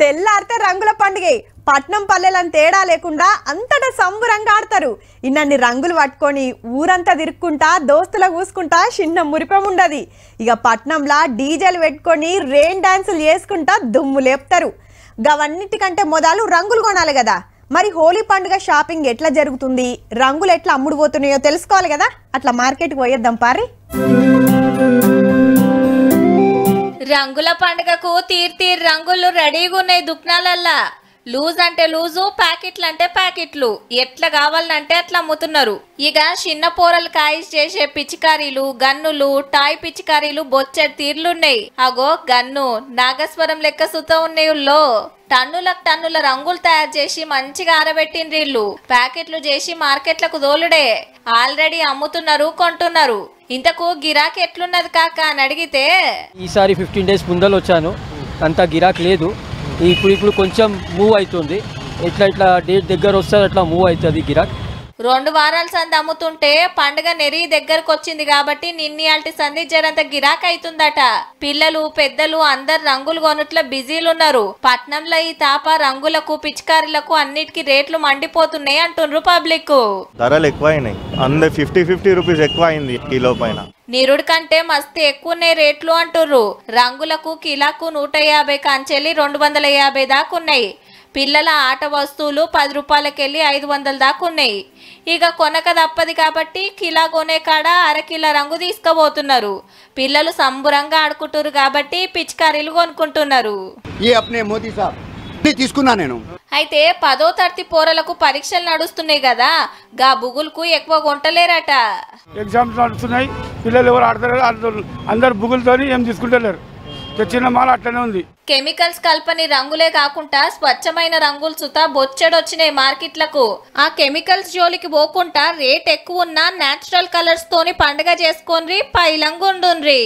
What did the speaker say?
తెల్లారితే రంగుల పండుగ పట్నం పల్లెలను తేడా లేకుండా అంతటా సంబరంగా ఆడతారు. ఇన్నన్ని రంగులు పట్టుకొని ఊరంతా తిరుక్కుంటా దోస్తుల కూసుకుంటా చిన్న మురిపం ఉండదు. ఇక పట్నంలా డీజేలు పెట్టుకొని రెయిన్ డాన్సులు చేసుకుంటా దుమ్ము లేపుతారు. గవన్నిటికంటే మొదలు రంగులు కొనాలి కదా. మరి హోలీ పండుగ షాపింగ్ ఎట్లా జరుగుతుంది, రంగులు ఎట్లా అమ్ముడుపోతున్నాయో తెలుసుకోవాలి కదా. అట్లా మార్కెట్కి పోయేద్దాం పారి. రంగుల పండుగకు తీర్ రంగులు రెడీగా ఉన్నాయి దుకాణాలల్లా. లూజ్ అంటే లూజు, ప్యాకెట్లు అంటే ప్యాకెట్లు, ఎట్లా కావాలంటే అట్లా అమ్ముతున్నారు. ఇక చిన్న పోరలు కాయిస్ చేసే పిచికారీలు, గన్నులు, టాయ్ పిచికారీలు బొచ్చెడు తీర్లున్నాయి. అగో గన్ను నాగస్వరం లెక్క సుత ఉన్నాయిల్లో. టన్నుల రంగులు తయారు చేసి మంచిగా ఆరబెట్టిండ్రీళ్ళు. ప్యాకెట్లు చేసి మార్కెట్లకు దోలుడే. ఆల్రెడీ అమ్ముతున్నారు, కొంటున్నారు. ఇంతకు గిరాకీ ఎట్లున్నది కాక అని అడిగితే, ఈసారి 15 days ముందర వచ్చాను, అంత గిరాకీ లేదు. ఇప్పుడు కొంచెం మూవ్ అవుతుంది. ఇట్లా డేట్ దగ్గర వస్తే అట్లా మూవ్ అవుతుంది గిరాకీ. 2 వారాల సంది అమ్ముతుంటే పండుగ నెరి దగ్గరకు వచ్చింది కాబట్టి నిన్నయాల్టి సంది జరంత గిరాకీ అవుతుందట. పిల్లలు పెద్దలు అందరు రంగులు కొనుట్ల బిజీలున్నారు. పట్నంలో ఈ తాప రంగులకు పిచికారీలకు అన్నిటికీ రేట్లు మండిపోతున్నాయి అంటుండ్రు పబ్లిక్. ధరలు ఎక్కువైనాయి, అందరు 50 రూపీస్ ఎక్కువ అయింది కిలో పైన. నిరుడు కంటే మస్తు ఎక్కువన్నాయి రేట్లు అంటుర్రు. రంగులకు కిలాకు 150 కాంచెల్లి 250 దాకున్నాయి. పిల్లల ఆట వస్తువులు 10 రూపాయలకెళ్ళి 500 దాకున్నాయి. ఇక కొనక తప్పది కాబట్టి కిలా కొనే కాడ అరకిల రంగు తీసుకుపోతున్నారు. పిల్లలు సంబురంగా ఆడుకుంటారు కాబట్టి పిచికారీలు కొనుక్కుంటున్నారు. అయితే 10వ తరగతి పోరలకు పరీక్షలు నడుస్తున్నాయి కదా, గా బుగులకు ఎక్కువ కొంటలేరట. ఎగ్జామ్స్ నడుస్తున్నాయి, పిల్లలు ఎవరు ఆడతారు, అందరు బుగులతోని ఏం తీసుకుంటలేరు. తెచ్చిన మాల అట్లనే ఉంది. కెమికల్స్ కల్పని రంగులే కాకుండా స్వచ్ఛమైన రంగులు సుతా బొచ్చెడొచ్చినాయి మార్కెట్లకు. ఆ కెమికల్స్ జోలికి పోకుండా రేట్ ఎక్కువ ఉన్న నేచురల్ కలర్స్ తోని పండుగ చేసుకోండి, పైలంగుండుండ్రి.